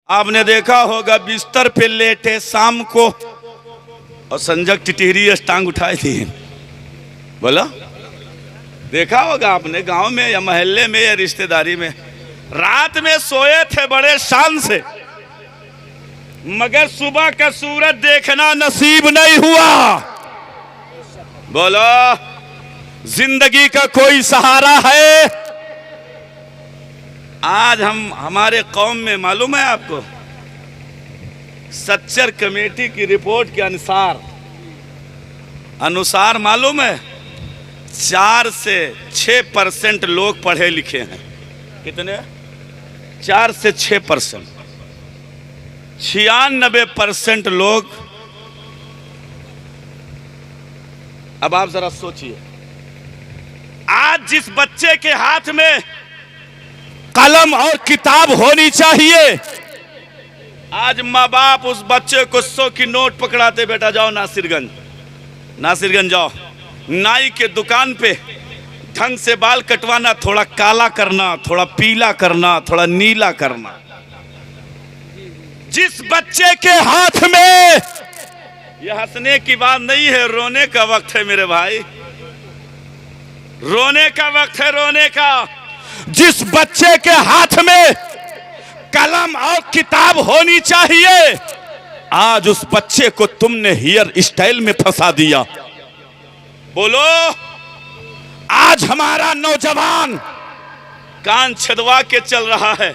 आपने देखा होगा बिस्तर पे लेटे शाम को और संजक टिटहरी टांग उठाई थी। बोला देखा होगा आपने गांव में या मोहल्ले में या रिश्तेदारी में, रात में सोए थे बड़े शान से, मगर सुबह का सूरज देखना नसीब नहीं हुआ। बोलो जिंदगी का कोई सहारा है? आज हमारे कौम में मालूम है आपको, सच्चर कमेटी की रिपोर्ट के अनुसार मालूम है 4 से 6% लोग पढ़े लिखे हैं। कितने? 4 से 6%। 96% लोग। अब आप जरा सोचिए, आज जिस बच्चे के हाथ में कलम और किताब होनी चाहिए, आज माँ बाप उस बच्चे को 100 की नोट पकड़ाते, बेटा जाओ नासिरगंज जाओ, नाई के दुकान पे ढंग से बाल कटवाना, थोड़ा काला करना, थोड़ा पीला करना, थोड़ा नीला करना। जिस बच्चे के हाथ में, यह हंसने की बात नहीं है, रोने का वक्त है मेरे भाई, रोने का वक्त है, रोने का। जिस बच्चे के हाथ में कलम और किताब होनी चाहिए, आज उस बच्चे को तुमने हेयर स्टाइल में फंसा दिया। बोलो आज हमारा नौजवान कान छदवा के चल रहा है,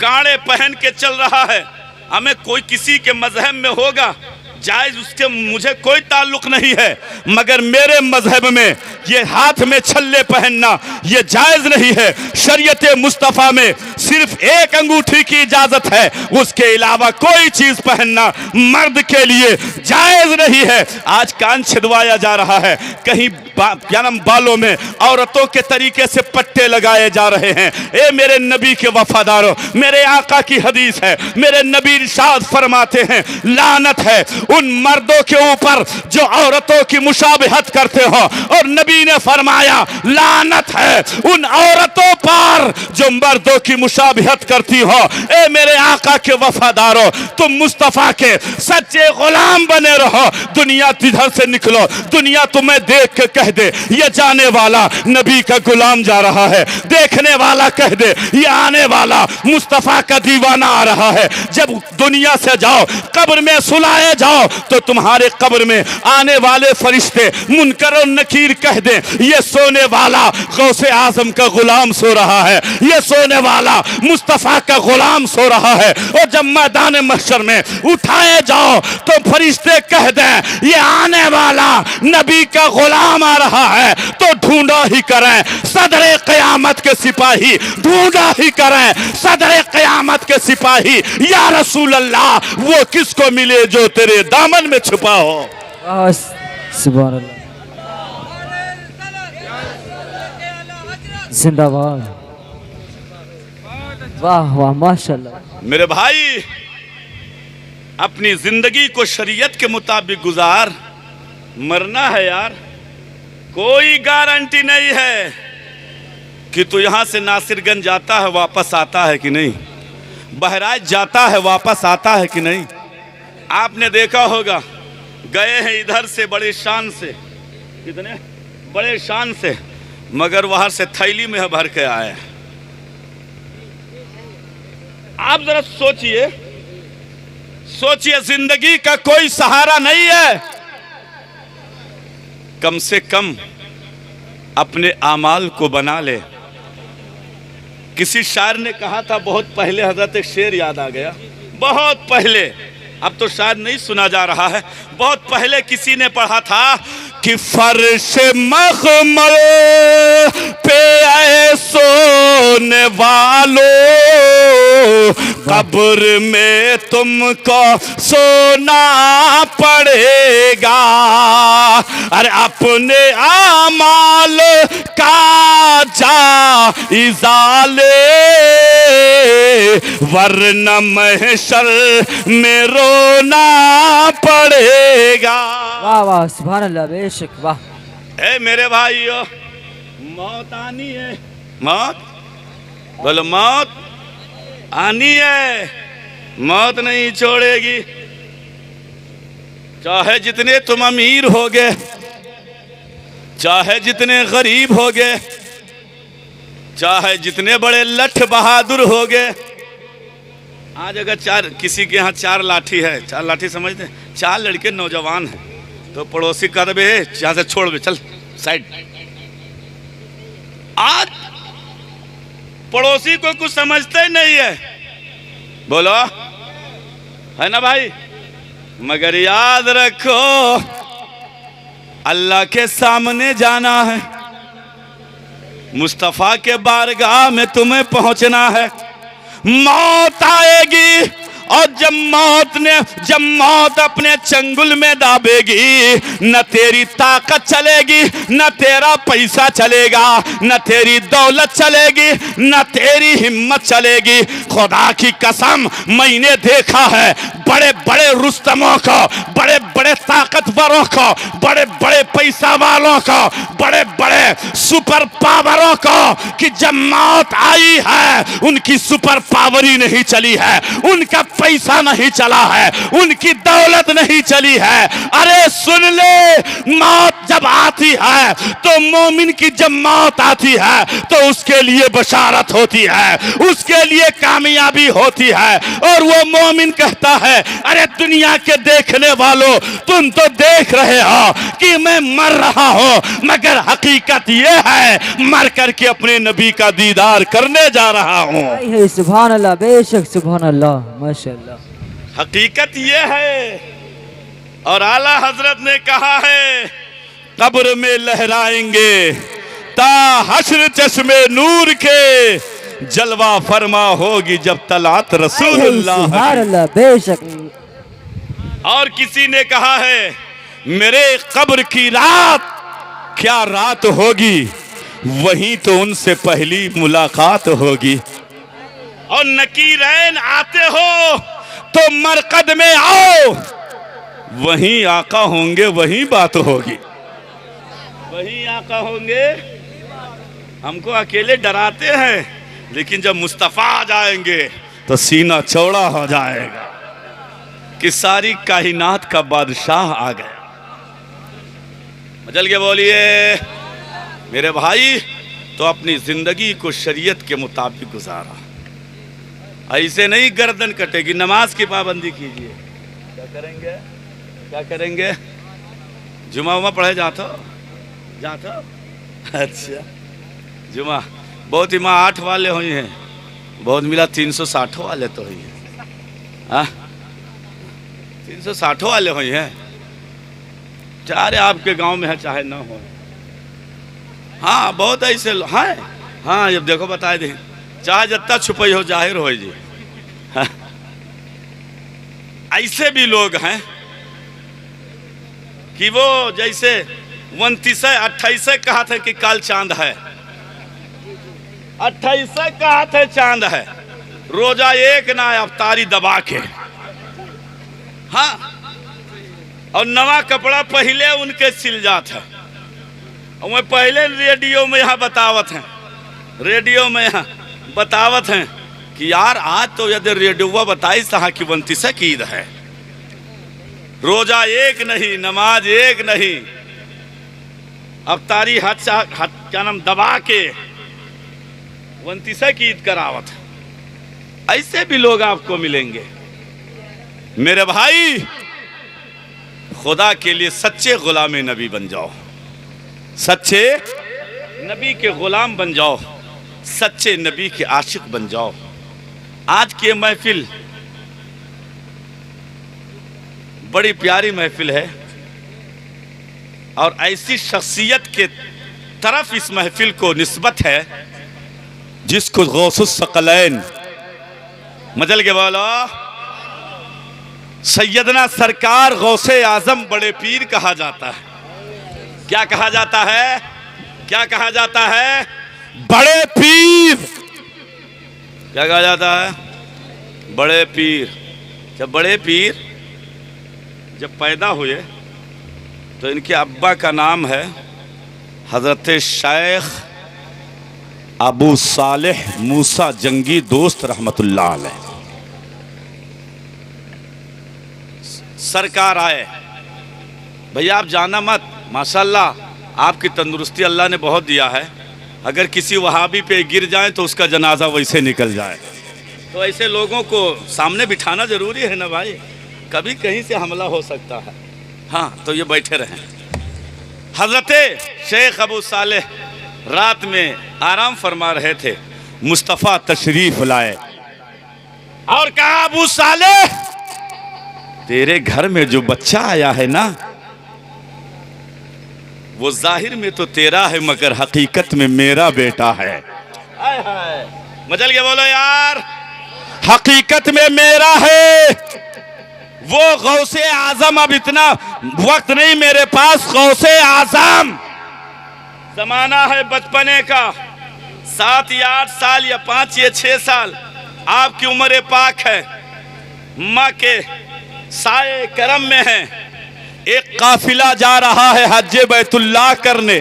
कांड़े पहन के चल रहा है। हमें कोई किसी के मजहब में होगा जायज, उसके मुझे कोई ताल्लुक नहीं है, मगर मेरे मजहब में ये हाथ में छल्ले पहनना ये जायज नहीं है। शरीयत मुस्तफ़ा में सिर्फ एक अंगूठी की इजाजत है, उसके अलावा कोई चीज पहनना मर्द के लिए जायज नहीं है। आज कान छिदवाया जा रहा है, कहीं बालों में औरतों के तरीके से पट्टे लगाए जा रहे हैं। ए मेरे नबी के वफादारों, मेरे आका की हदीस है, मेरे नबी इरशाद फरमाते हैं, लानत है उन मर्दों के ऊपर जो औरतों की मुशाबहत करते हो, और नबी ने फरमाया लानत है उन औरतों पर जो मर्दों की मुशाबहत करती हो। ए मेरे आका के वफादारों, तुम मुस्तफा के सच्चे गुलाम बने रहो। दुनिया जिधर से निकलो, दुनिया तुम्हें देख के कह दे ये जाने वाला नबी का गुलाम जा रहा है, देखने वाला कह दे ये आने वाला मुस्तफा का दीवाना आ रहा है। जब दुनिया से जाओ, कब्र में सुलाए जाओ, तो तुम्हारे कब्र में आने वाले फरिश्ते मुनकर और नकीर कह दे ये सोने वाला गौसे आजम का गुलाम सो रहा है, ये सोने वाला मुस्तफा का गुलाम सो रहा है। और जब मैदान महशर में उठाए जाओ तो फरिश्ते कह दे ये आने वाला नबी का गुलाम आ रहा है, तो ढूंढा ही करें सदरे क़यामत के सिपाही, ढूंढा ही करें सदरे क़यामत के सिपाही। या रसूल अल्लाह, वो किसको मिले जो तेरे दामन में छुपा हो। सुभान अल्लाह, जिंदाबाद, वाह वाह माशाल्लाह। मेरे भाई अपनी जिंदगी को शरीयत के मुताबिक गुजार, मरना है यार, कोई गारंटी नहीं है कि तू यहां से नासिरगंज जाता है वापस आता है कि नहीं, बहराइच जाता है वापस आता है कि नहीं। आपने देखा होगा गए हैं इधर से बड़े शान से, कितने बड़े शान से, मगर वहां से थैली में भर के आए। आप जरा सोचिए, सोचिए जिंदगी का कोई सहारा नहीं है। कम से कम अपने आमाल को बना ले। किसी शायर ने कहा था बहुत पहले, हजरत एक शेर याद आ गया, बहुत पहले, अब तो शायद नहीं सुना जा रहा है, बहुत पहले किसी ने पढ़ा था कि फर्श मखमल पे आए सोने वालों, कब्र में तुमको सोना पड़ेगा। अरे अपने आमाल का जायज़ा ले, वरना महशर में रोना पड़ेगा। वाह वाह सुभान अल्लाह, बेशक वाह। ए मेरे भाइयों, मौत आनी है, मौत बोलो, मौत आनी है। मौत नहीं छोड़ेगी। चाहे जितने तुम अमीर हो गए, चाहे जितने गरीब हो गए, चाहे जितने बड़े लठ बहादुर हो गए। आज अगर किसी के यहाँ 4 लाठी है, 4 लाठी समझते हैं, 4 लड़के नौजवान हैं, तो पड़ोसी कह दे यहाँ से छोड़ दे, चल साइड। आज पड़ोसी को कुछ समझते ही नहीं है, बोलो है ना भाई। मगर याद रखो अल्लाह के सामने जाना है, मुस्तफा के बारगाह में तुम्हें पहुंचना है। मौत आएगी और जब मौत अपने चंगुल में दाबेगी, न तेरी ताकत चलेगी, न तेरा पैसा चलेगा, न तेरी दौलत चलेगी, न तेरी हिम्मत चलेगी। खुदा की कसम मैंने देखा है बड़े बड़े रुस्तमों को, बड़े बड़े ताकतवरों को, बड़े बड़े पैसा वालों को, बड़े बड़े सुपर पावरों को कि जब मौत आई है उनकी सुपर पावर ही नहीं चली है, उनका पैसा नहीं चला है, उनकी दौलत नहीं चली है। अरे सुन ले, मौत जब आती है तो मोमिन की जब मौत आती है तो उसके लिए बशारत होती है, उसके लिए कामयाबी होती है। और वो मोमिन कहता है अरे दुनिया के देखने वालों, तुम तो देख रहे हो कि मैं मर रहा हूं, मगर हकीकत ये है मर करके अपने नबी का दीदार करने जा रहा हूं। सुभान अल्लाह, बेशक सुभान अल्लाह, माशाअल्लाह। हकीकत ये है। और आला हजरत ने कहा है कब्र में लहराएंगे ता हश्र चश्मे नूर के, जलवा फरमा होगी जब तलात रसूलुल्लाह। सुभान अल्लाह, बेशक। और किसी ने कहा है मेरे कब्र की रात क्या रात होगी, वहीं तो उनसे पहली मुलाकात होगी। और नकीरैन आते हो तो मरकद में आओ, वहीं आका होंगे, वहीं बात होगी, वहीं आका होंगे। हमको अकेले डराते हैं, लेकिन जब मुस्तफा आ जाएंगे तो सीना चौड़ा हो जाएगा कि सारी कायनात का बादशाह आ गया। मचल के बोलिए मेरे भाई। तो अपनी जिंदगी को शरीयत के मुताबिक गुजारा, ऐसे नहीं गर्दन कटेगी। नमाज की पाबंदी कीजिए। क्या करेंगे, क्या करेंगे? जुमा उमा पढ़े जाते हो? अच्छा जुमा बहुत ही माँ 8 वाले हुई हैं, बहुत मिला 360 वाले तो हुई है, 360 वाले हुई हैं। चाहे आपके गांव में है चाहे ना हो। हाँ बहुत ऐसे हैं। हाँ जब देखो बताए दे, चाहे जितना छुपई हो जाहिर हो जी। हाँ। ऐसे भी लोग हैं कि वो जैसे 29-28 कहा था कि काल चांद है, 28 कहा था चांद है, रोजा एक ना अफ्तारी दबा के। हाँ और नवा कपड़ा पहले उनके सिल जात है। और मैं पहले रेडियो में यहाँ बतावत हैं, रेडियो में यहाँ बतावत हैं कि यार आज तो यदि रेडियो बताई सहा कि 29 की ईद है, रोजा एक नहीं, नमाज एक नहीं, अफ्तारी क्या नाम दबा के 29 की ईद करावत। ऐसे भी लोग आपको मिलेंगे मेरे भाई। खुदा के लिए सच्चे गुलाम नबी बन जाओ, सच्चे नबी के गुलाम बन जाओ, सच्चे नबी के आशिक बन जाओ। आज की महफिल बड़ी प्यारी महफिल है और ऐसी शख्सियत के तरफ इस महफिल को निस्बत है जिसको गौसुस सकलैन मजल के बोलो सैयदना सरकार गौसे आजम बड़े पीर कहा जाता है। क्या कहा जाता है? क्या कहा जाता है? बड़े पीर। क्या कहा जाता है? बड़े पीर। जब बड़े पीर जब पैदा हुए तो इनके अब्बा का नाम है हजरत शेख अबू सालेह मूसा जंगी दोस्त रहमतुल्लाह अलैह। सरकार आए। भैया आप जाना मत, माशाल्लाह आपकी तंदुरुस्ती अल्लाह ने बहुत दिया है। अगर किसी वहाबी पे गिर जाए तो उसका जनाजा वैसे निकल जाए। तो ऐसे लोगों को सामने बिठाना ज़रूरी है ना भाई, कभी कहीं से हमला हो सकता है। हाँ, तो ये बैठे रहें। हज़रत शेख अबू सालेह रात में आराम फरमा रहे थे, मुस्तफ़ा तशरीफ लाए और कहा, अबू सालेह तेरे घर में जो बच्चा आया है ना, वो जाहिर में तो तेरा है मगर हकीकत में मेरा बेटा है। हाय हाय, मचल के बोलो यार, हकीकत में मेरा है। वो गौसे आजम, अब इतना वक्त नहीं मेरे पास, गौसे आजम जमाना है बचपने का, 7 या 8 साल या 5 या 6 साल आपकी उम्र पाक है, माँ के साए करम में है। एक काफिला जा रहा है हज बैतुल्लाह करने,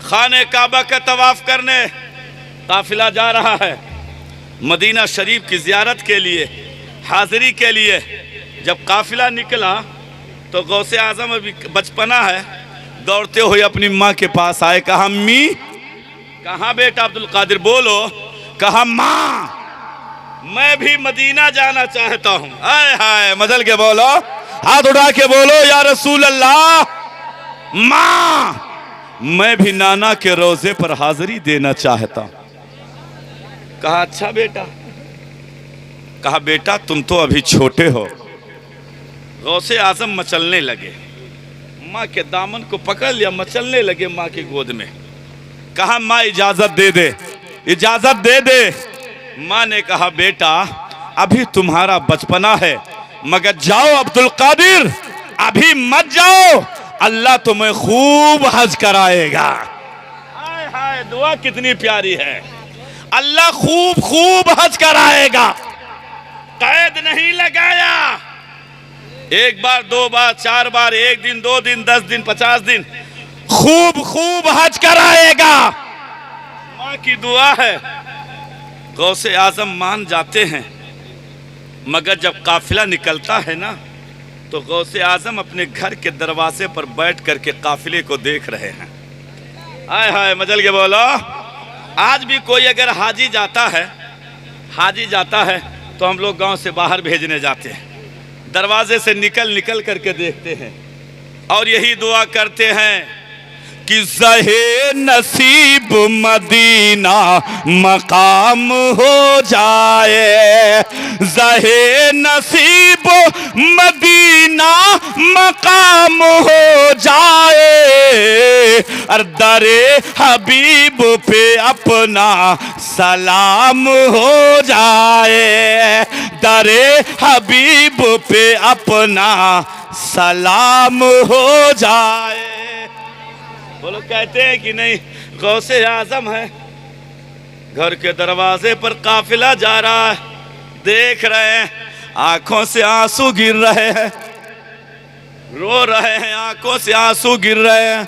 खाने काबा का तवाफ करने काफिला जा रहा है, मदीना शरीफ की जियारत के लिए, हाजिरी के लिए। जब काफिला निकला तो गौसे आजम अभी बचपना है, दौड़ते हुए अपनी माँ के पास आए। कहा अम्मी, कहा बेटा अब्दुल कादिर बोलो। कहा माँ मैं भी मदीना जाना चाहता हूँ। हाय हाय, मदल के बोलो, हाथ उठा के बोलो या रसूल अल्लाह। माँ मैं भी नाना के रोजे पर हाजिरी देना चाहता हूँ। कहा अच्छा बेटा। कहा बेटा तुम तो अभी छोटे हो। गौसे आजम मचलने लगे, माँ के दामन को पकड़ लिया, मचलने लगे माँ की गोद में। कहा माँ इजाजत दे दे, इजाजत दे दे। माँ ने कहा बेटा अभी तुम्हारा बचपना है, मगर जाओ अब्दुल कादिर, अभी मत जाओ, अल्लाह तुम्हें खूब हज कराएगा। हाय हाय, दुआ कितनी प्यारी है। अल्लाह खूब खूब हज कराएगा। कैद नहीं लगाया, 1 बार 2 बार 4 बार, 1 दिन 2 दिन 10 दिन 50 दिन, खूब खूब हज कराएगा। माँ की दुआ है। गौसे आजम मान जाते हैं, मगर जब काफिला निकलता है ना, तो गौसे आजम अपने घर के दरवाजे पर बैठ करके काफिले को देख रहे हैं। हाय हाय, मचल के बोलो। आज भी कोई अगर हाजी जाता है तो हम लोग गांव से बाहर भेजने जाते हैं, दरवाजे से निकल करके देखते हैं और यही दुआ करते हैं कि ज़हे नसीब मदीना मकाम हो जाए, ज़हे नसीब मदीना मकाम हो जाए, और दरे हबीब पे अपना सलाम हो जाए, दरे हबीब पे अपना सलाम हो जाए। बोलो कहते हैं कि नहीं, गौसे आजम है। घर के दरवाजे पर काफिला जा रहा है, देख रहे हैं, आंखों से आंसू गिर रहे हैं, रो रहे हैं, आंखों से आंसू गिर रहे हैं।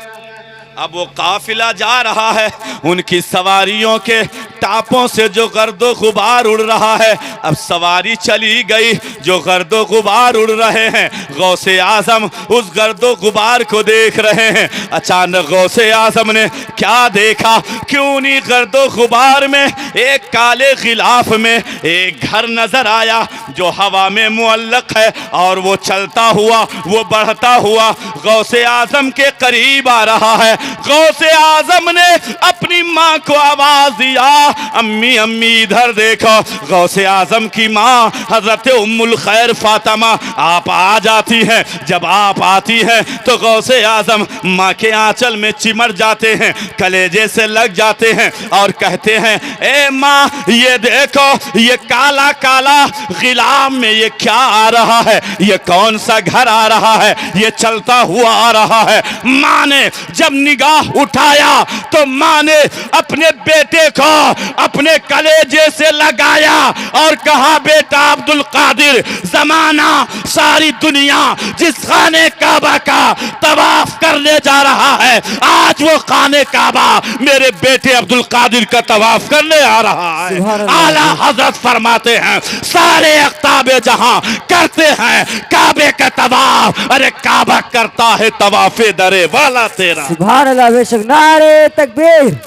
अब वो काफिला जा रहा है, उनकी सवारियों के टापों से जो गर्दो गुबार उड़ रहा है, अब सवारी चली गई, जो गर्दो गुबार उड़ रहे हैं, गौसे आजम उस गर्दो गुबार को देख रहे हैं। अचानक गौसे आजम ने क्या देखा, क्यों नहीं गर्दो गुबार में एक काले खिलाफ में एक घर नजर आया जो हवा में मुअल्लक है, और वो चलता हुआ, वो बढ़ता हुआ गौसे आजम के करीब आ रहा है। गौसे आजम ने अपनी माँ को आवाज दिया, अम्मी अम्मी इधर देखो। गौसे आजम की माँ हजरत उम्मुल खैर फातिमा आप आ जाती हैं। जब आप आती हैं तो गौसे आजम माँ के आंचल में चिमट जाते हैं, कलेजे से लग जाते हैं और कहते हैं, ए माँ ये देखो, ये काला काला गिलाम में ये क्या आ रहा है, ये कौन सा घर आ रहा है, ये चलता हुआ आ रहा है। माँ ने जब निगाह उठाया तो माँ ने अपने बेटे को अपने कलेजे से लगाया और कहा, बेटा अब्दुल कादिर, जमाना सारी दुनिया जिस खाने काबा का तवाफ करने जा रहा है, आज वो खाने काबा मेरे बेटे अब्दुल कादिर का तवाफ करने आ रहा है। आला हजरत फरमाते हैं, सारे अख्ताबे जहां करते हैं काबे का तवाफ, अरे काबा करता है तवाफे दरे वाला तेरा। सुभान अल्लाह, बेशक। नारे तकबीर,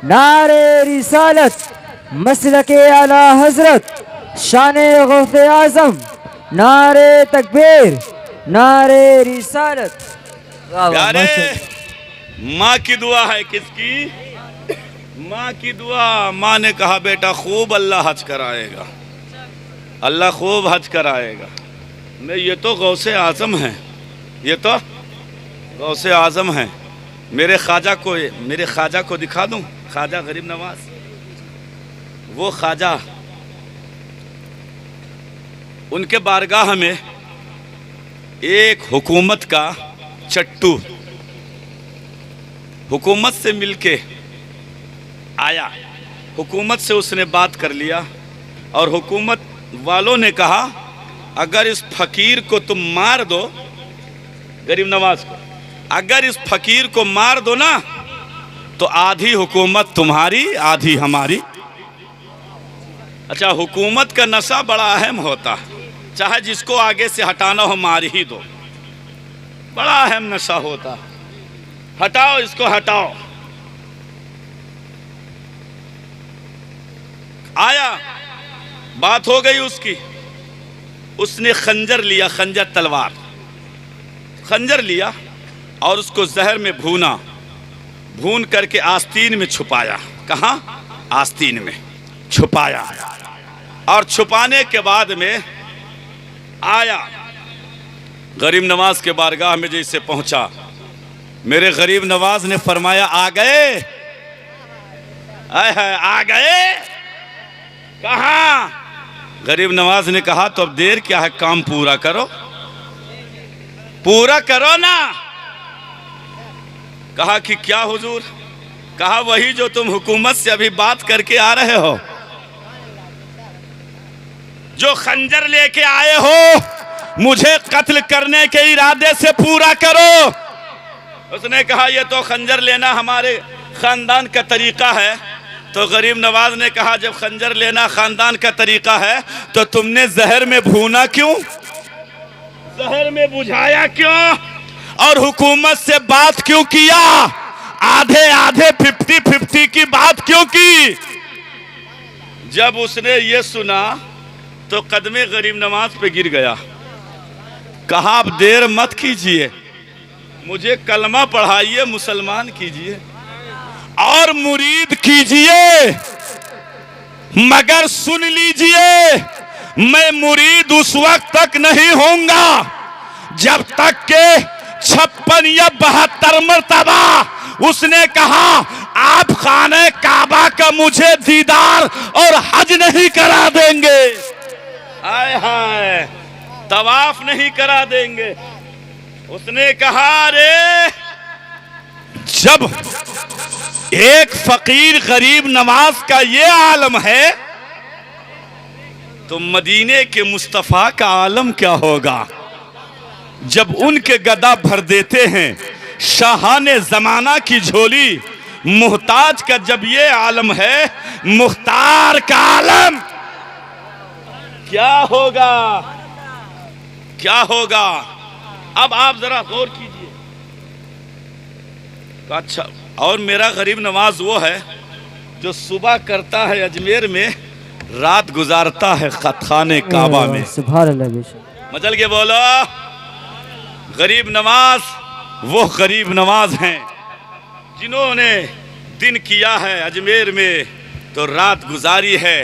नारे रिसालत, मसलके आला हजरत, शाने गौसे आजम, नारे तकबीर, नारे रिसालत। वाह वाह, प्यारे, माशाअल्लाह। माँ की दुआ है किसकी? माँ की दुआ। माँ ने कहा, बेटा खूब अल्लाह हज कराएगा, अल्लाह खूब हज कराएगा। मैं ये तो गौसे आजम है, ये तो गौसे आजम है। मेरे ख्वाजा को दिखा दूं, ख्वाजा गरीब नवाज, वो ख्वाजा, उनके बारगाह में एक हुकूमत का चट्टू हुकूमत से मिलके आया, हुकूमत से उसने बात कर लिया और हुकूमत वालों ने कहा, अगर इस फकीर को तुम मार दो, गरीब नवाज को, अगर इस फकीर को मार दो ना, तो आधी हुकूमत तुम्हारी आधी हमारी। अच्छा, हुकूमत का नशा बड़ा अहम होता है, चाहे जिसको आगे से हटाना हो मार ही दो, बड़ा अहम नशा होता है। हटाओ इसको, हटाओ। आया, बात हो गई उसकी, उसने खंजर लिया, खंजर तलवार, खंजर लिया और उसको जहर में भून करके आस्तीन में छुपाया। कहाँ? आस्तीन में छुपाया। और छुपाने के बाद में आया, गरीब नवाज के बारगाह में जैसे पहुंचा, मेरे गरीब नवाज ने फरमाया, आ गए? आ गए? कहाँ? गरीब नवाज ने कहा, तो अब देर क्या है, काम पूरा करो, पूरा करो ना। कहा कि क्या हुजूर? कहा, वही जो तुम हुकूमत से अभी बात करके आ रहे हो, जो खंजर लेके आए हो, मुझे कत्ल करने के इरादे से पूरा करो। उसने कहा, ये तो खंजर लेना हमारे खानदान का तरीका है। तो गरीब नवाज ने कहा, जब खंजर लेना खानदान का तरीका है, तो तुमने जहर में भूना क्यों, जहर में बुझाया क्यों, और हुकूमत से बात क्यों किया, आधे आधे 50-50 की बात क्यों की? जब उसने ये सुना तो कदमे गरीब नवाज पे गिर गया। कहा, अब देर मत कीजिए, मुझे कलमा पढ़ाइए, मुसलमान कीजिए और मुरीद कीजिए, मगर सुन लीजिए, मैं मुरीद उस वक्त तक नहीं होऊंगा जब तक के 56 या 72 मरतबा उसने कहा, आप खाने काबा का मुझे दीदार और हज नहीं करा देंगे, हाय हाय, तवाफ नहीं करा देंगे। उसने कहा, अरे जब एक फकीर गरीब नवाज का ये आलम है, तो मदीने के मुस्तफ़ा का आलम क्या होगा? जब उनके गदा भर देते हैं शाहाने जमाना की झोली, मुहताज का जब ये आलम है, मुख्तार का आलम क्या होगा, क्या होगा? अब आप जरा गौर कीजिए। तो अच्छा, और मेरा गरीब नवाज वो है जो सुबह करता है अजमेर में, रात गुजारता है खाने काबा में। सुभान अल्लाह, बेशक। मचल के बोलो, गरीब नवाज वो गरीब नवाज हैं जिन्होंने दिन किया है अजमेर में, तो रात गुजारी है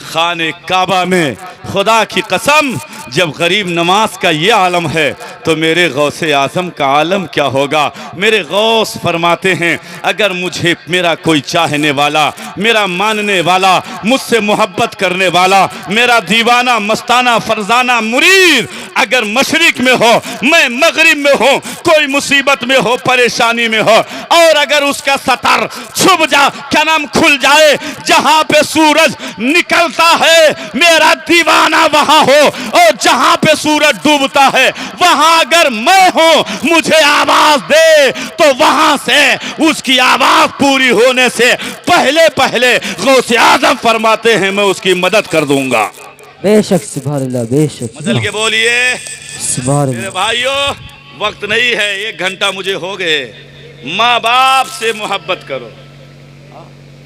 खाने काबा में। खुदा की कसम, जब गरीब नवाज का ये आलम है तो मेरे गौसे आज़म का आलम क्या होगा। मेरे गौस फरमाते हैं, अगर मुझे मेरा कोई चाहने वाला, मेरा मानने वाला, मुझसे मोहब्बत करने वाला, मेरा दीवाना मस्ताना फरजाना मुरीद अगर मशरिक में हो, मैं मगरिब में हो, कोई मुसीबत में हो, परेशानी में हो, और अगर उसका सतर छुप जा, क्या नाम खुल जाए, जहां पे सूरज निकलता है मेरा दीवाना वहां हो, और जहां पे सूरज डूबता है वहां अगर मैं हूं, मुझे आवाज दे तो वहां से उसकी आवाज पूरी होने से पहले पहले गौसे आज़म फरमाते हैं मैं उसकी मदद कर दूंगा। बेशक सुभान अल्लाह, बेशक बदल के बोलिए सुभान मेरे अल्लाह। भाइयों, वक्त नहीं है, 1 घंटा मुझे हो गए। माँ बाप से मोहब्बत करो।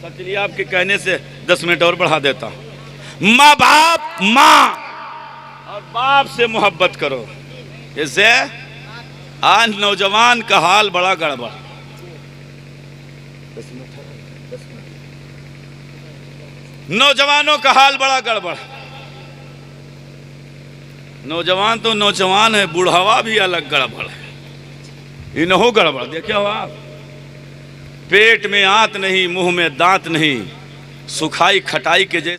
चलिए आपके कहने से 10 मिनट और बढ़ा देता हूं। माँ बाप, माँ और बाप से मोहब्बत करो। इससे आज नौजवान का हाल बड़ा गड़बड़। नौजवानों का हाल बड़ा गड़बड़। नौजवान तो नौजवान है, बुढ़ावा भी अलग गड़बड़ है। इन्हों गड़बड़ देखे हो आप, पेट में आंत नहीं, मुंह में दांत नहीं, सुखाई खटाई के जैसे